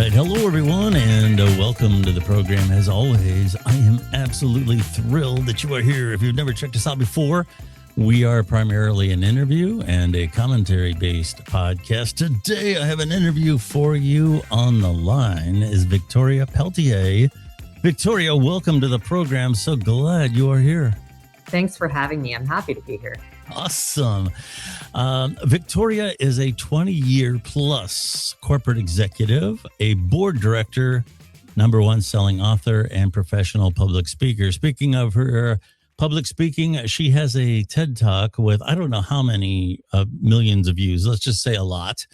right. Hello, everyone, and welcome to the program. As always, I am absolutely thrilled that you are here. If you've never checked us out before, we are primarily an interview and a commentary-based podcast. Today, I have an interview for you. On the line is Victoria Pelletier. Victoria, welcome to the program. So glad you are here. Thanks for having me. I'm happy to be here. Awesome. Victoria is a 20-year plus corporate executive, a board director, #1 selling author, and professional public speaker. Speaking of her public speaking, she has a TED Talk with I don't know how many millions of views. Let's just say a lot.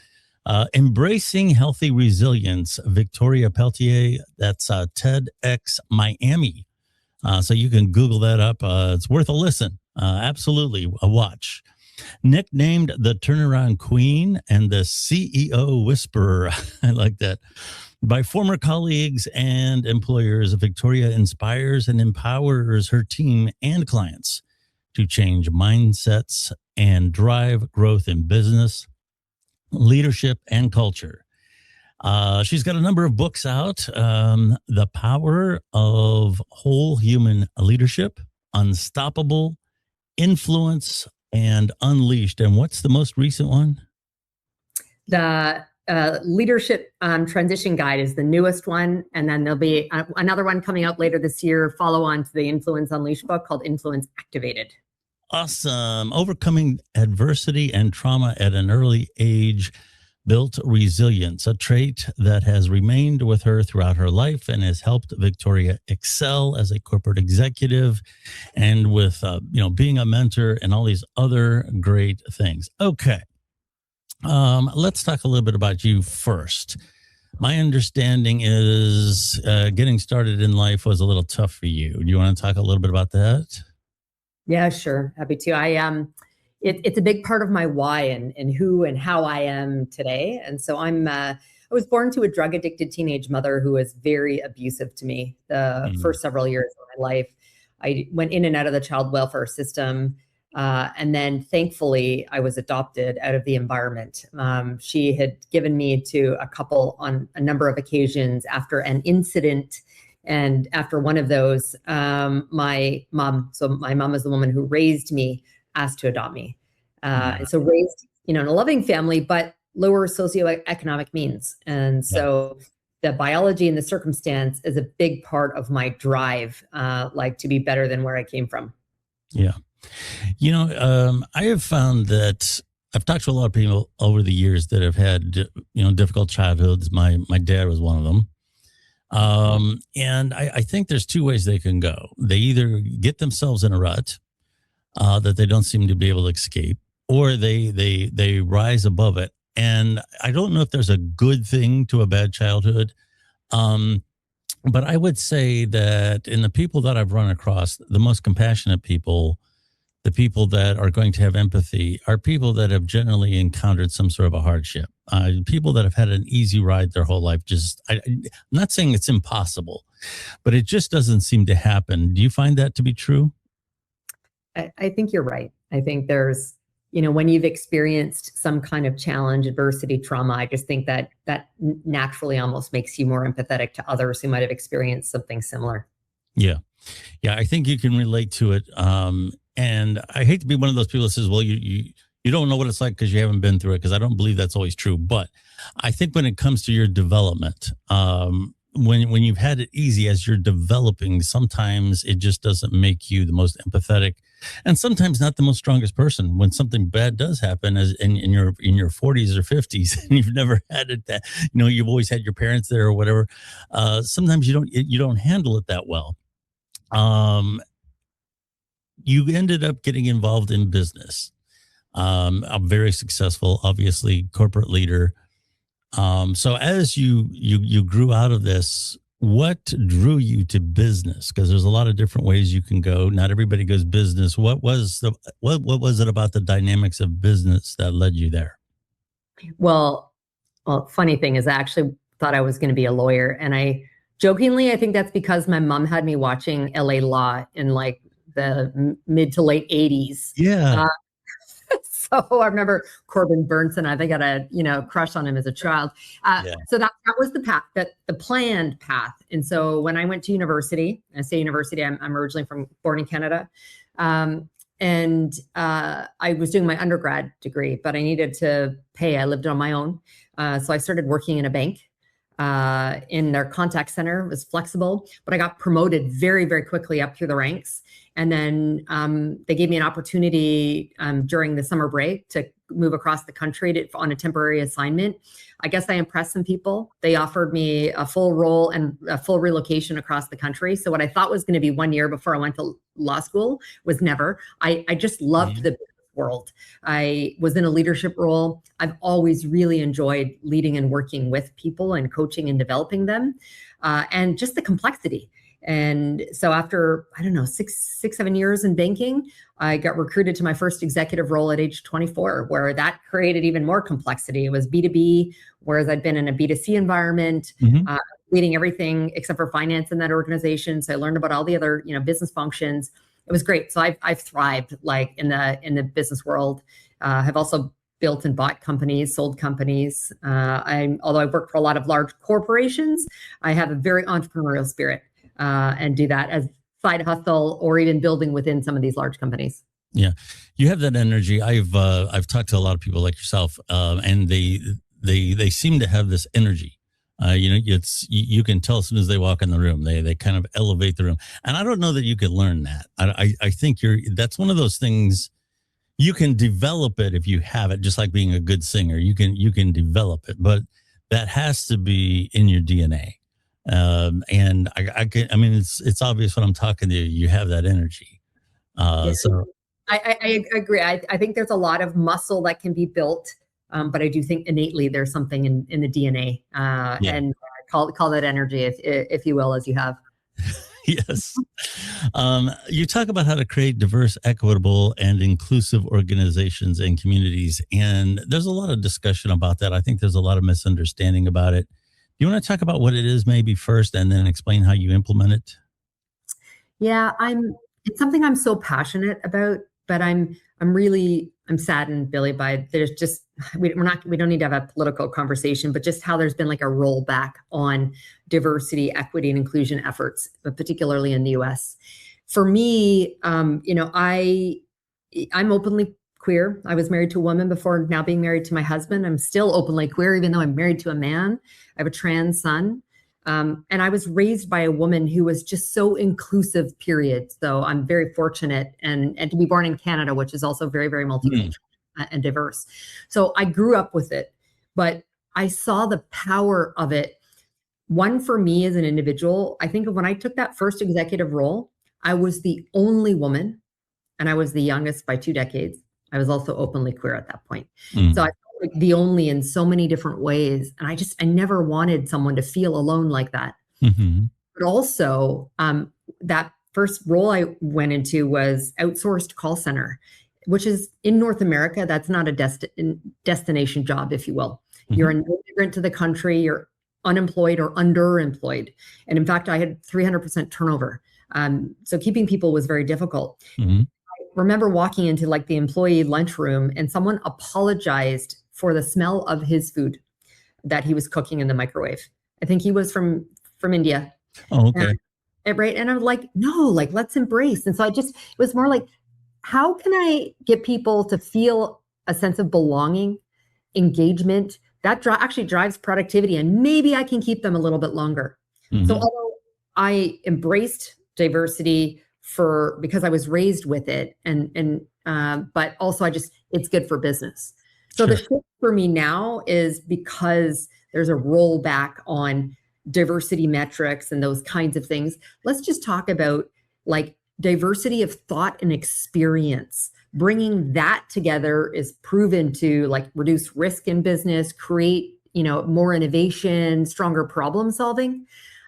Embracing Healthy Resilience, Victoria Pelletier. That's TEDx Miami. So you can Google that up. It's worth a listen. Absolutely a watch. Nicknamed the Turnaround Queen and the CEO Whisperer. I like that. By former colleagues and employers, Victoria inspires and empowers her team and clients to change mindsets and drive growth in business, leadership, and culture. She's got a number of books out. The Power of Whole Human Leadership, Unstoppable, Influence, and Unleashed. And what's the most recent one? The Leadership Transition Guide is the newest one. And then there'll be another one coming out later this year, follow on to the Influence Unleashed book called Influence Activated. Awesome. Overcoming adversity and trauma at an early age built resilience, a trait that has remained with her throughout her life and has helped Victoria excel as a corporate executive and with, being a mentor and all these other great things. Okay. Let's talk a little bit about you first. My understanding is getting started in life was a little tough for you. Do you want to talk a little bit about that? Yeah, sure. Happy to. It's a big part of my why and who and how I am today. And so I was born to a drug addicted teenage mother who was very abusive to me the first several years of my life. I went in and out of the child welfare system. And then thankfully I was adopted out of the environment. She had given me to a couple on a number of occasions after an incident. And after one of those, my mom is the woman who raised me, asked to adopt me. And so raised, in a loving family, but lower socioeconomic means. And so the biology and the circumstance is a big part of my drive, to be better than where I came from. Yeah. I have found that I've talked to a lot of people over the years that have had, difficult childhoods. My dad was one of them. And I think there's two ways they can go. They either get themselves in a rut, that they don't seem to be able to escape, or they rise above it. And I don't know if there's a good thing to a bad childhood. But I would say that in the people that I've run across, the most compassionate people, the people that are going to have empathy, are people that have generally encountered some sort of a hardship. People that have had an easy ride their whole life. I'm not saying it's impossible, but it just doesn't seem to happen. Do you find that to be true? I think you're right. I think there's, when you've experienced some kind of challenge, adversity, trauma, I just think that naturally almost makes you more empathetic to others who might have experienced something similar. Yeah. Yeah. I think you can relate to it. And I hate to be one of those people that says, well, you don't know what it's like because you haven't been through it, because I don't believe that's always true. But I think when it comes to your development, when you've had it easy as you're developing, sometimes it just doesn't make you the most empathetic, and sometimes not the most strongest person. When something bad does happen, as in your 40s or 50s, and you've never had it, that you've always had your parents there or whatever. Sometimes you don't handle it that well. You ended up getting involved in business. A very successful, obviously, corporate leader. So as you grew out of this, what drew you to business? Because there's a lot of different ways you can go. Not everybody goes business. What was it about the dynamics of business that led you there? Well, funny thing is I actually thought I was going to be a lawyer. And I think that's because my mom had me watching LA Law in the mid to late 80s. Yeah. So I remember Corbin Burnson. I think I had a crush on him as a child. Yeah. So that was the path, that the planned path. And so when I went to university, I say university, I'm originally born in Canada. And I was doing my undergrad degree, but I needed to pay. I lived on my own. So I started working in a bank in their contact center. It was flexible, but I got promoted very, very quickly up through the ranks. And then they gave me an opportunity during the summer break to move across the country on a temporary assignment. I guess I impressed some people. They offered me a full role and a full relocation across the country. So what I thought was going to be 1 year before I went to law school was never. I just loved the world. I was in a leadership role. I've always really enjoyed leading and working with people and coaching and developing them, and just the complexity. And so after, I don't know, 7 years in banking, I got recruited to my first executive role at age 24, where that created even more complexity. It was B2B, whereas I'd been in a B2C environment, leading everything except for finance in that organization. So I learned about all the other, business functions. It was great. So I've thrived like in the business world. Have also built and bought companies, sold companies. Although I've worked for a lot of large corporations, I have a very entrepreneurial spirit. And do that as side hustle or even building within some of these large companies. Yeah, you have that energy. I've talked to a lot of people like yourself, and they seem to have this energy. You can tell as soon as they walk in the room, they kind of elevate the room. And I don't know that you can learn that. I think that's one of those things. You can develop it if you have it, just like being a good singer. You can develop it, but that has to be in your DNA. And I mean, it's obvious when I'm talking to you, you have that energy. So I agree. I think there's a lot of muscle that can be built, but I do think innately there's something in the DNA, and call that energy, if you will, as you have. Yes. You talk about how to create diverse, equitable, and inclusive organizations and communities. And there's a lot of discussion about that. I think there's a lot of misunderstanding about it. Do you want to talk about what it is maybe first and then explain how you implement it? Yeah, it's something I'm so passionate about, but I'm saddened, Billy, by there's just, we don't need to have a political conversation, but just how there's been like a rollback on diversity, equity, and inclusion efforts, but particularly in the US. For me, I'm openly queer. I was married to a woman before now being married to my husband. I'm still openly queer, even though I'm married to a man. I have a trans son. And I was raised by a woman who was just so inclusive, period. So I'm very fortunate and to be born in Canada, which is also very, very multicultural and diverse. So I grew up with it, but I saw the power of it. One, for me as an individual, I think of when I took that first executive role, I was the only woman and I was the youngest by 2 decades. I was also openly queer at that point. So I felt like the only in so many different ways. And I never wanted someone to feel alone like that. But also that first role I went into was outsourced call center, which is in North America, that's not a destination job, if you will. You're an immigrant to the country, you're unemployed or underemployed. And in fact, I had 300% turnover. So keeping people was very difficult. Remember walking into like the employee lunchroom and someone apologized for the smell of his food that he was cooking in the microwave. I think he was from India. Oh, okay. Right. And I'm like, no, like, let's embrace. And so it was more like, how can I get people to feel a sense of belonging, engagement that actually drives productivity, and maybe I can keep them a little bit longer. So although I embraced diversity because I was raised with it, but also it's good for business. So the shift for me now is because there's a rollback on diversity metrics and those kinds of things. Let's just talk about like diversity of thought and experience. Bringing that together is proven to like reduce risk in business, create, more innovation, stronger problem solving.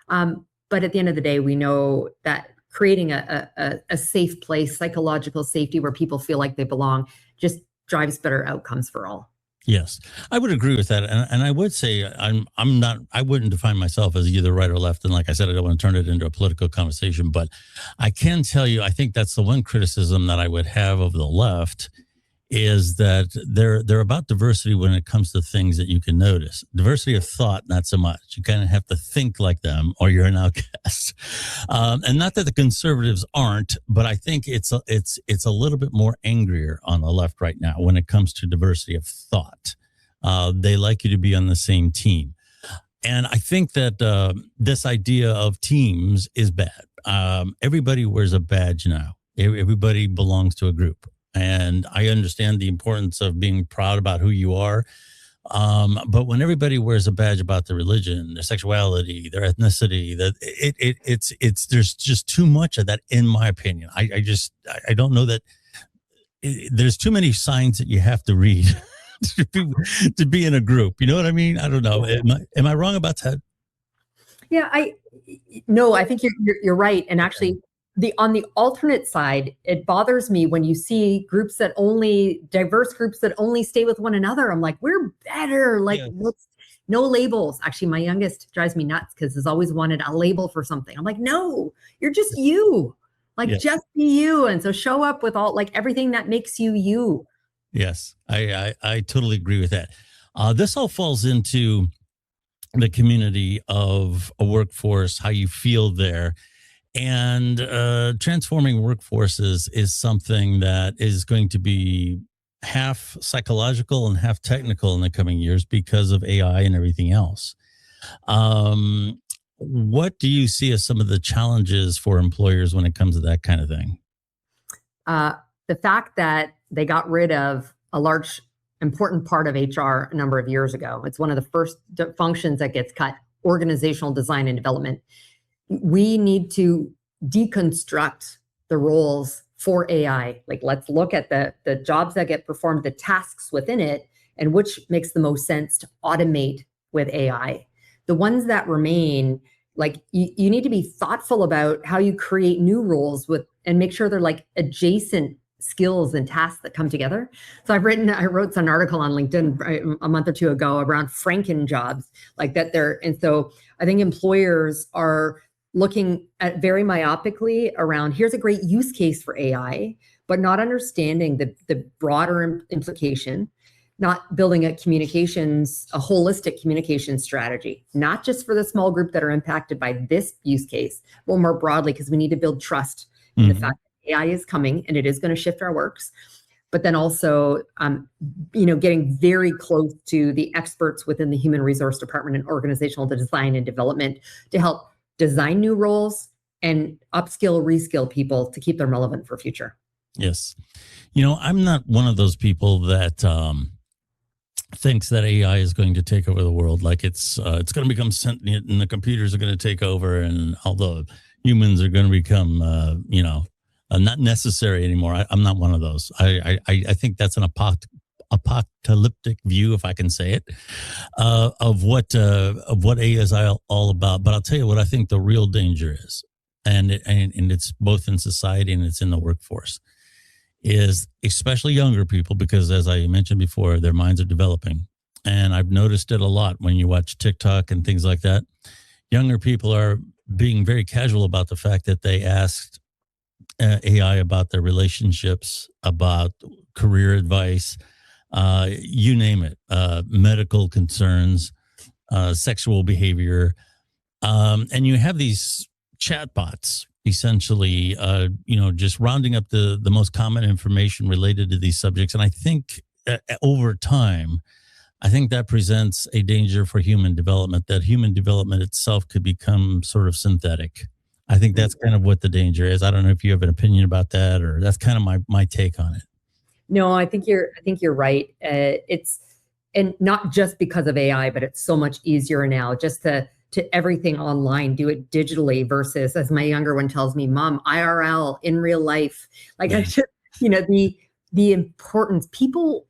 But at the end of the day, we know that creating a safe place, psychological safety where people feel like they belong, just drives better outcomes for all. Yes, I would agree with that. And I would say I wouldn't define myself as either right or left. And like I said, I don't want to turn it into a political conversation, but I can tell you, I think that's the one criticism that I would have of the left is that they're about diversity when it comes to things that you can notice. Diversity of thought, not so much. You kind of have to think like them, or you're an outcast. And not that the conservatives aren't, but I think it's a little bit more angrier on the left right now when it comes to diversity of thought. They like you to be on the same team. And I think that this idea of teams is bad. Everybody wears a badge now. Everybody belongs to a group. And I understand the importance of being proud about who you are. But when everybody wears a badge about their religion, their sexuality, their ethnicity, that it's there's just too much of that, in my opinion. I don't know that there's too many signs that you have to read to be in a group. You know what I mean? I don't know. Am I wrong about that? Yeah, I think you're right. And actually, on the alternate side, it bothers me when you see diverse groups that only stay with one another. I'm like, we're better. Like, no labels. Actually, my youngest drives me nuts because has always wanted a label for something. I'm like, no, you're just you. Like, just be you. And so show up with everything that makes you you. Yes, I totally agree with that. This all falls into the community of a workforce, how you feel there. And transforming workforces is something that is going to be half psychological and half technical in the coming years because of AI and everything else. What do you see as some of the challenges for employers when it comes to that kind of thing? The fact that they got rid of a large, important part of HR a number of years ago. It's one of the first functions that gets cut, organizational design and development. We need to deconstruct the roles for AI. Like, let's look at the jobs that get performed, the tasks within it, and which makes the most sense to automate with AI. The ones that remain, you need to be thoughtful about how you create new roles and make sure they're adjacent skills and tasks that come together. So I wrote an article on LinkedIn a month or two ago around Franken jobs and so I think employers are looking at very myopically around, here's a great use case for AI, but not understanding the broader implication, not building a holistic communication strategy, not just for the small group that are impacted by this use case, but more broadly, because we need to build trust in the fact that AI is coming and it is going to shift our works. But then also, getting very close to the experts within the human resource department and organizational design and development to help design new roles and upskill, reskill people to keep them relevant for future. Yes. I'm not one of those people that thinks that AI is going to take over the world. Like it's going to become sentient and the computers are going to take over and all the humans are going to become, not necessary anymore. I'm not one of those. I think that's an apocalyptic view, if I can say it, of what AI is all about. But I'll tell you what I think the real danger is, and it's both in society and it's in the workforce, is especially younger people, because as I mentioned before, their minds are developing. And I've noticed it a lot when you watch TikTok and things like that. Younger people are being very casual about the fact that they asked AI about their relationships, about career advice, you name it, medical concerns, sexual behavior. And you have these chatbots essentially, just rounding up the most common information related to these subjects. And I think over time, I think that presents a danger for human development, that human development itself could become sort of synthetic. I think that's kind of what the danger is. I don't know if you have an opinion about that, or that's kind of my take on it. No, I think you're right. And not just because of AI, but it's so much easier now just to everything online, do it digitally versus, as my younger one tells me, Mom, IRL, in real life. Like, I just, the importance, people,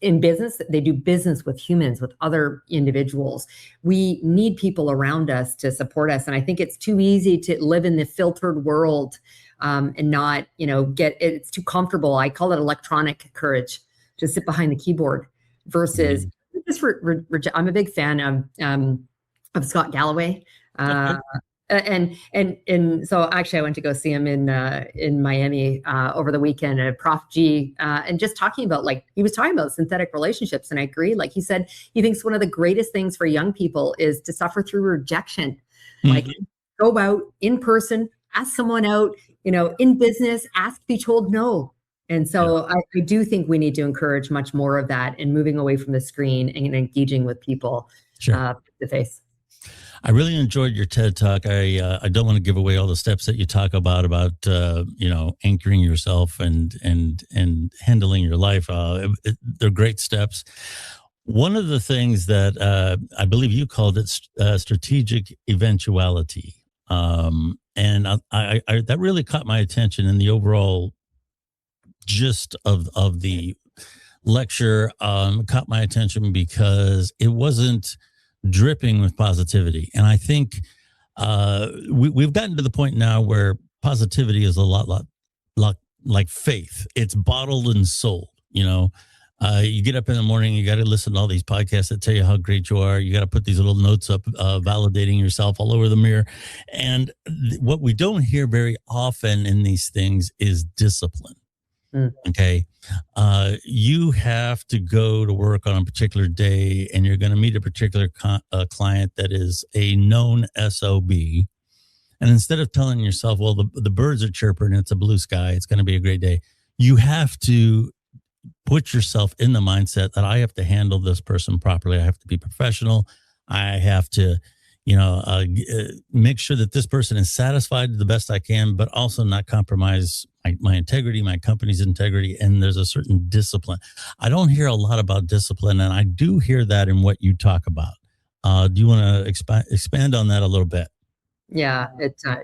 in business, they do business with humans, with other individuals. We need people around us to support us. And I think it's too easy to live in the filtered world and not, it's too comfortable. I call it electronic courage, to sit behind the keyboard versus just I'm a big fan of Scott Galloway. And so actually I went to go see him in Miami over the weekend at Prof G, and just talking about, like, he was talking about synthetic relationships, and I agree. Like he said, he thinks one of the greatest things for young people is to suffer through rejection. Like, go out in person, ask someone out, in business, ask, be told no. And so I do think we need to encourage much more of that, and moving away from the screen and engaging with people face to face. I really enjoyed your TED Talk. I don't want to give away all the steps that you talk about anchoring yourself and handling your life. They're great steps. One of the things that I believe you called it strategic eventuality, and I that really caught my attention in the overall gist of the lecture. Caught my attention because it wasn't dripping with positivity. And I think we've gotten to the point now where positivity is a lot like faith. It's bottled and sold. You get up in the morning, you got to listen to all these podcasts that tell you how great you are. You got to put these little notes up, validating yourself all over the mirror. And what we don't hear very often in these things is discipline. Okay. You have to go to work on a particular day, and you're going to meet a particular client that is a known SOB. And instead of telling yourself, well, the birds are chirping, it's a blue sky, it's going to be a great day, you have to put yourself in the mindset that I have to handle this person properly. I have to be professional. I have to, make sure that this person is satisfied the best I can, but also not compromise my integrity, my company's integrity. And there's a certain discipline. I don't hear a lot about discipline, and I do hear that in what you talk about. Do you want to expand on that a little bit? Yeah,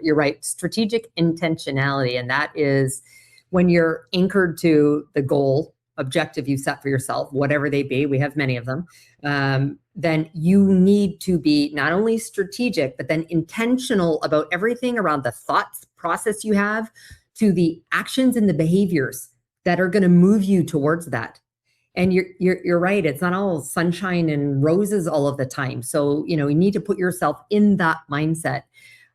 you're right. Strategic intentionality. And that is when you're anchored to the goal, objective you set for yourself, whatever they be, we have many of them, then you need to be not only strategic, but then intentional about everything around the thoughts process you have to the actions and the behaviors that are going to move you towards that. And you're right. It's not all sunshine and roses all of the time. So, you need to put yourself in that mindset.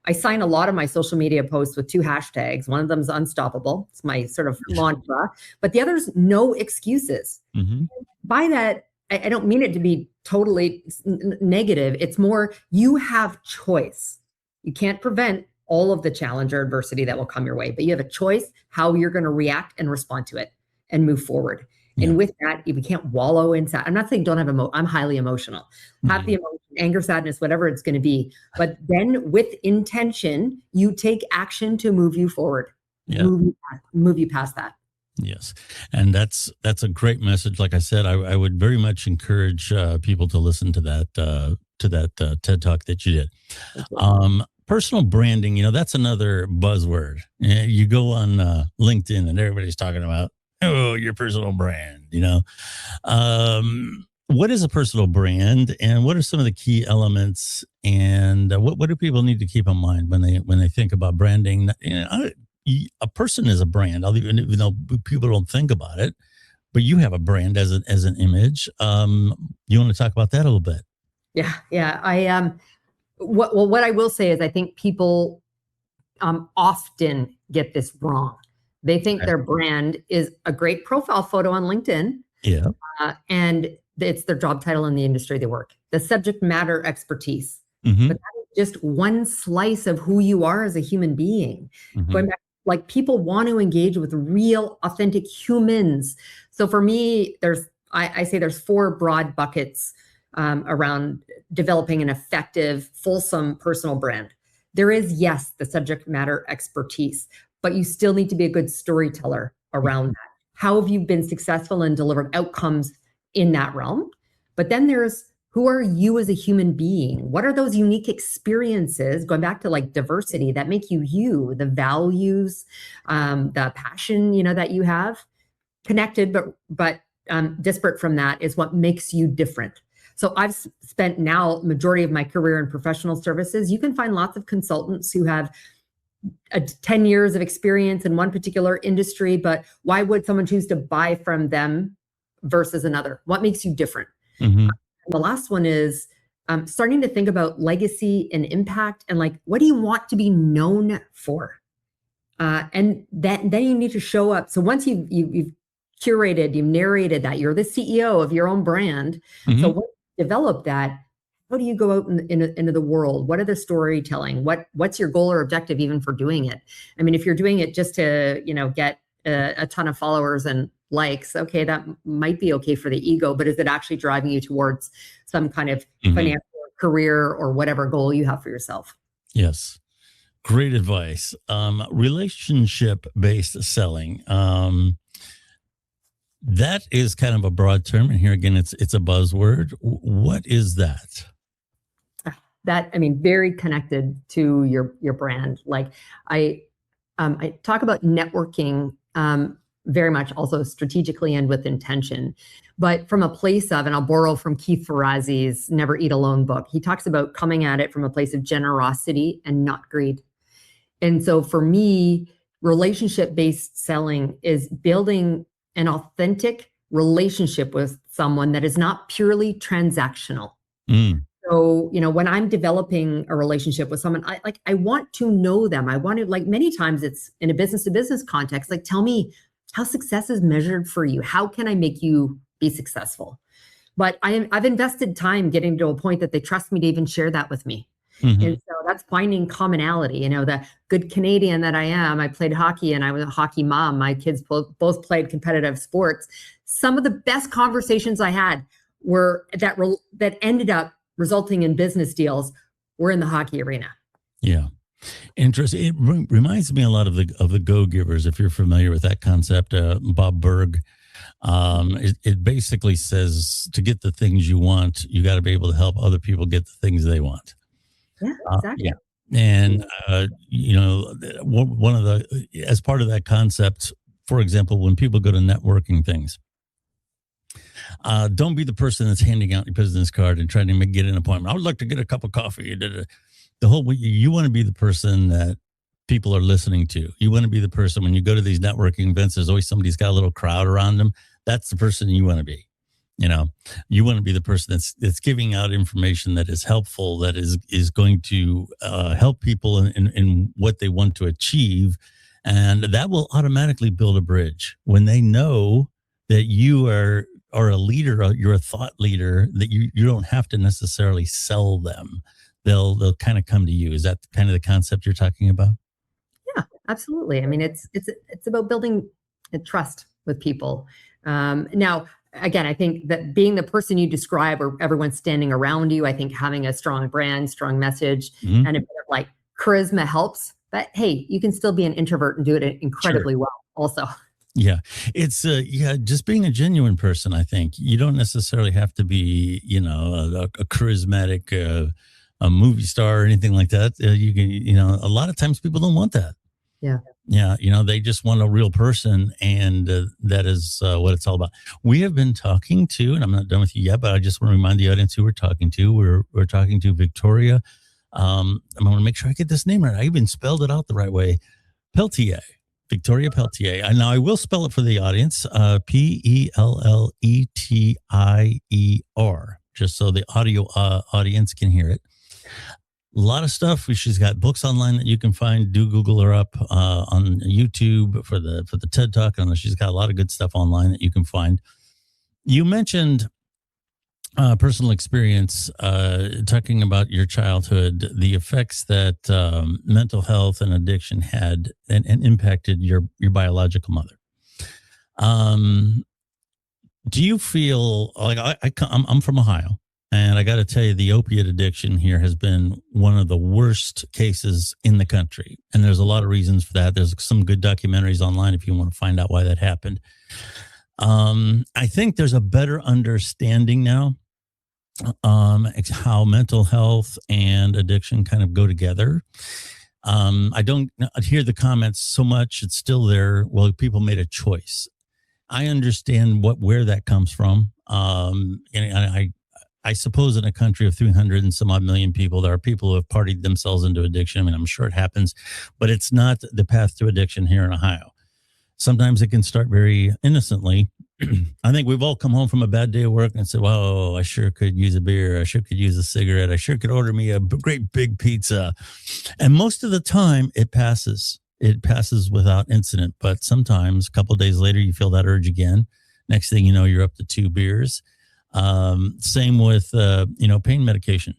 I sign a lot of my social media posts with 2 hashtags. One of them is unstoppable. It's my sort of mantra, but the other is no excuses. Mm-hmm. By that, I don't mean it to be totally negative. It's more, you have choice. You can't prevent all of the challenge or adversity that will come your way, but you have a choice how you're going to react and respond to it and move forward. Yeah. And with that, if you can't wallow inside, I'm not saying don't have I'm highly emotional. Have the emotion, anger, sadness, whatever it's going to be. But then with intention, you take action to move you forward, move you past that. Yes. And that's a great message. Like I said, I would very much encourage people to listen to that TED Talk that you did. Personal branding, that's another buzzword. You go on LinkedIn and everybody's talking about, your personal brand, what is a personal brand, and what are some of the key elements, and what do people need to keep in mind when they think about branding? A person is a brand, even though people don't think about it, but you have a brand as an image. You want to talk about that a little bit? Yeah. What I will say is I think people often get this wrong. They think their brand is a great profile photo on LinkedIn. Yeah. And it's their job title in the industry they work, the subject matter expertise. Mm-hmm. But that is just one slice of who you are as a human being. Mm-hmm. Going back, like, people want to engage with real, authentic humans. So for me, I say there's 4 broad buckets around developing an effective, fulsome personal brand. There is, yes, the subject matter expertise, but you still need to be a good storyteller around that. How have you been successful in delivering outcomes in that realm? But then there's, who are you as a human being? What are those unique experiences, going back to like diversity, that make you you, the values, the passion, that you have? Connected, but disparate from that is what makes you different. So I've spent now majority of my career in professional services. You can find lots of consultants who have 10 years of experience in one particular industry, but why would someone choose to buy from them versus another? What makes you different? Mm-hmm. The last one is starting to think about legacy and impact, and like, what do you want to be known for? And then you need to show up. So once you've curated, you've narrated that you're the CEO of your own brand. Mm-hmm. So once you develop that, how do you go out into the world? What are the storytelling? What's your goal or objective even for doing it? I mean, if you're doing it just to, get a ton of followers and likes, okay, that might be okay for the ego, but is it actually driving you towards some kind of financial career or whatever goal you have for yourself? Yes. Great advice. Relationship-based selling. That is kind of a broad term. And here again, it's a buzzword. What is that? That, I mean, very connected to your brand. Like I talk about networking very much also strategically and with intention, but from a place of, and I'll borrow from Keith Ferrazzi's Never Eat Alone book. He talks about coming at it from a place of generosity and not greed. And so for me, relationship-based selling is building an authentic relationship with someone that is not purely transactional. So, when I'm developing a relationship with someone, I want to know them. I want to, like, many times it's in a business to business context, like, tell me how success is measured for you. How can I make you be successful? But I've invested time getting to a point that they trust me to even share that with me. And so that's finding commonality. The good Canadian that I am, I played hockey and I was a hockey mom. My kids both played competitive sports. Some of the best conversations I had were that ended up resulting in business deals were in the hockey arena. Yeah. Interesting. It reminds me a lot of the Go-Givers, if you're familiar with that concept. Bob Berg. It basically says to get the things you want, you got to be able to help other people get the things they want. Yeah, exactly. And one of the, as part of that concept, for example, when people go to networking things, don't be the person that's handing out your business card and trying to get an appointment. I would like to get a cup of coffee. You want to be the person that people are listening to. You want to be the person when you go to these networking events, there's always somebody's got a little crowd around them. That's the person you want to be. You want to be the person that's giving out information that is helpful, that is going to help people in what they want to achieve. And that will automatically build a bridge when they know that you are a leader, you're a thought leader, that you don't have to necessarily sell them. They'll kind of come to you. Is that kind of the concept you're talking about? Yeah, absolutely. I mean, it's about building a trust with people. Now, again, I think that being the person you describe or everyone's standing around you, I think having a strong brand, strong message, and a bit of like charisma helps. But hey, you can still be an introvert and do it incredibly well also. Yeah, it's just being a genuine person. I think you don't necessarily have to be, a charismatic a movie star or anything like that. You can, a lot of times people don't want that. Yeah, they just want a real person, and that is what it's all about. We have been talking to, and I'm not done with you yet, but I just want to remind the audience who we're talking to. We're talking to Victoria. I'm going to make sure I get this name right. I even spelled it out the right way. Pelletier. Victoria Pelletier. And now I will spell it for the audience. Pelletier, just so the audio audience can hear it. A lot of stuff. She's got books online that you can find. Do Google her up on YouTube for the TED Talk. And she's got a lot of good stuff online that you can find. You mentioned personal experience, talking about your childhood, the effects that mental health and addiction had and impacted your biological mother. Do you feel like I'm from Ohio? And I got to tell you, the opiate addiction here has been one of the worst cases in the country. And there's a lot of reasons for that. There's some good documentaries online if you want to find out why that happened. I think there's a better understanding now how mental health and addiction kind of go together. I don't hear the comments so much. It's still there. Well, people made a choice. I understand where that comes from. And I suppose in a country of 300 and some odd million people, there are people who have partied themselves into addiction. I mean, I'm sure it happens, but it's not the path to addiction here in Ohio. Sometimes it can start very innocently, I think we've all come home from a bad day of work and said, "Whoa, I sure could use a beer. I sure could use a cigarette. I sure could order me a great big pizza." And most of the time, it passes. It passes without incident. But sometimes, a couple of days later, you feel that urge again. Next thing you know, you're up to 2 beers. Same with pain medication.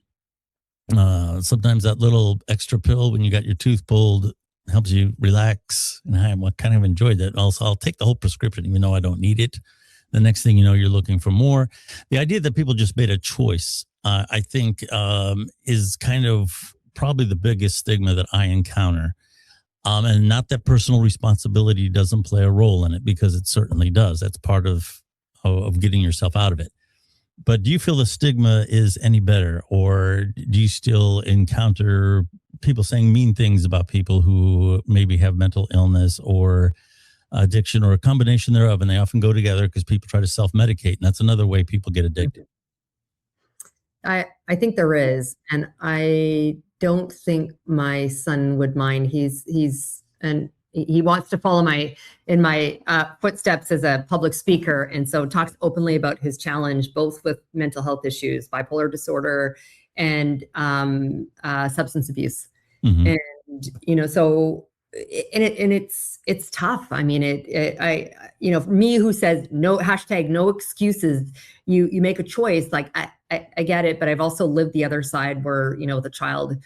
Sometimes that little extra pill when you got your tooth pulled helps you relax, and I kind of enjoyed that. Also, I'll take the whole prescription even though I don't need it. The next thing you know, you're looking for more. The idea that people just made a choice, I think, is kind of probably the biggest stigma that I encounter. And not that personal responsibility doesn't play a role in it, because it certainly does. That's part of getting yourself out of it. But do you feel the stigma is any better, or do you still encounter people saying mean things about people who maybe have mental illness or addiction or a combination thereof? And they often go together because people try to self-medicate. And that's another way people get addicted. I think there is. And I don't think my son would mind. He wants to follow in my footsteps as a public speaker. And so talks openly about his challenge, both with mental health issues, bipolar disorder, and substance abuse. Mm-hmm. And, so, it's tough. I mean, for me, who says no, #no excuses, you make a choice. Like, I get it, but I've also lived the other side where, the child,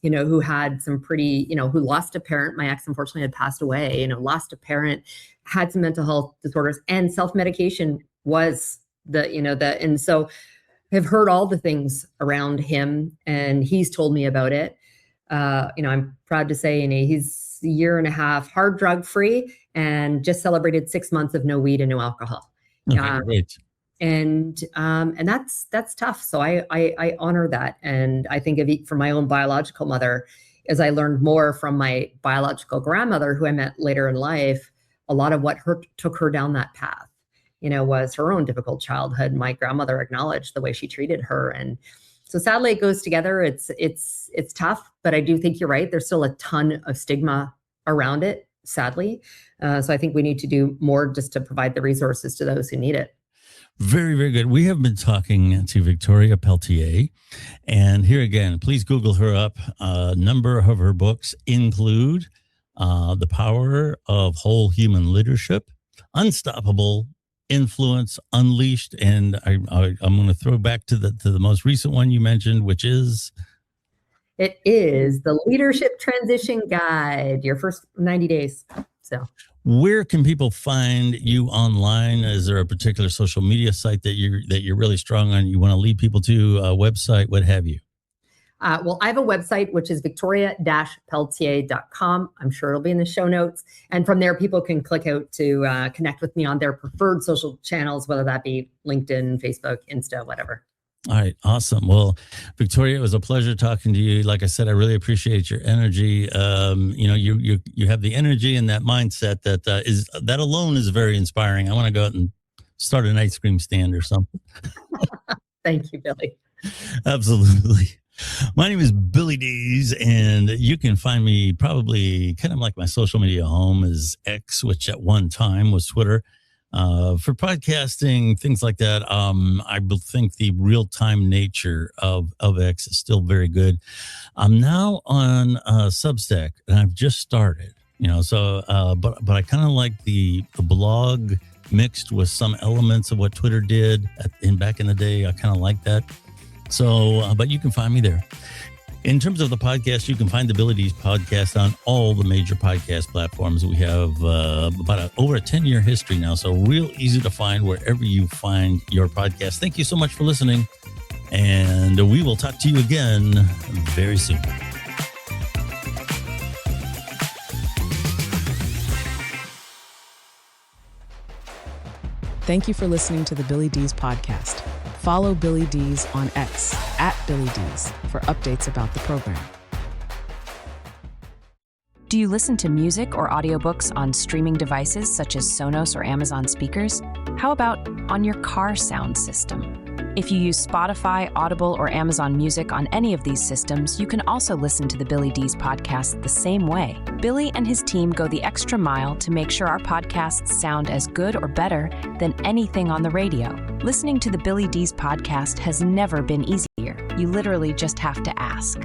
who had some pretty, who lost a parent. My ex, unfortunately, had passed away, lost a parent, had some mental health disorders, and self-medication was and so I've heard all the things around him, and he's told me about it. I'm proud to say, he's a year and a half hard drug free, and just celebrated 6 months of no weed and no alcohol. Okay, great. And that's tough. So I honor that. And I think of it from my own biological mother, as I learned more from my biological grandmother, who I met later in life. A lot of what took her down that path, was her own difficult childhood. My grandmother acknowledged the way she treated her. And so sadly it goes together. It's tough, but I do think you're right. There's still a ton of stigma around it, sadly. So I think we need to do more just to provide the resources to those who need it. Very, very good. We have been talking to Victoria Pelletier, and here again, please Google her up. A number of her books include The Power of Whole Human Leadership, Unstoppable Influence Unleashed, and I'm going to throw back to the most recent one you mentioned, which is? It is The Leadership Transition Guide, your first 90 days. So, where can people find you online? Is there a particular social media site that you're really strong on? You want to lead people to a website, what have you? Well, I have a website, which is victoria-pelletier.com. I'm sure it'll be in the show notes. And from there, people can click out to connect with me on their preferred social channels, whether that be LinkedIn, Facebook, Insta, whatever. All right. Awesome. Well, Victoria, it was a pleasure talking to you. Like I said, I really appreciate your energy. You have the energy and that mindset that alone is very inspiring. I want to go out and start an ice cream stand or something. Thank you, Billy. Absolutely. My name is Billy Dees, and you can find me probably kind of like my social media home is X, which at one time was Twitter. For podcasting, things like that, I think the real-time nature of X is still very good. I'm now on Substack, and I've just started, but I kind of like the blog mixed with some elements of what Twitter did back in the day. I kind of like that. So, but you can find me there. In terms of the podcast, you can find the Billy Dees podcast on all the major podcast platforms. We have over a 10-year history now, so real easy to find wherever you find your podcast. Thank you so much for listening, and we will talk to you again very soon. Thank you for listening to the Billy Dees podcast. Follow Billy Dees on X @BillyDees for updates about the program. Do you listen to music or audiobooks on streaming devices such as Sonos or Amazon speakers? How about on your car sound system? If you use Spotify, Audible, or Amazon Music on any of these systems, you can also listen to the Billy Dees podcast the same way. Billy and his team go the extra mile to make sure our podcasts sound as good or better than anything on the radio. Listening to the Billy Dees podcast has never been easier. You literally just have to ask.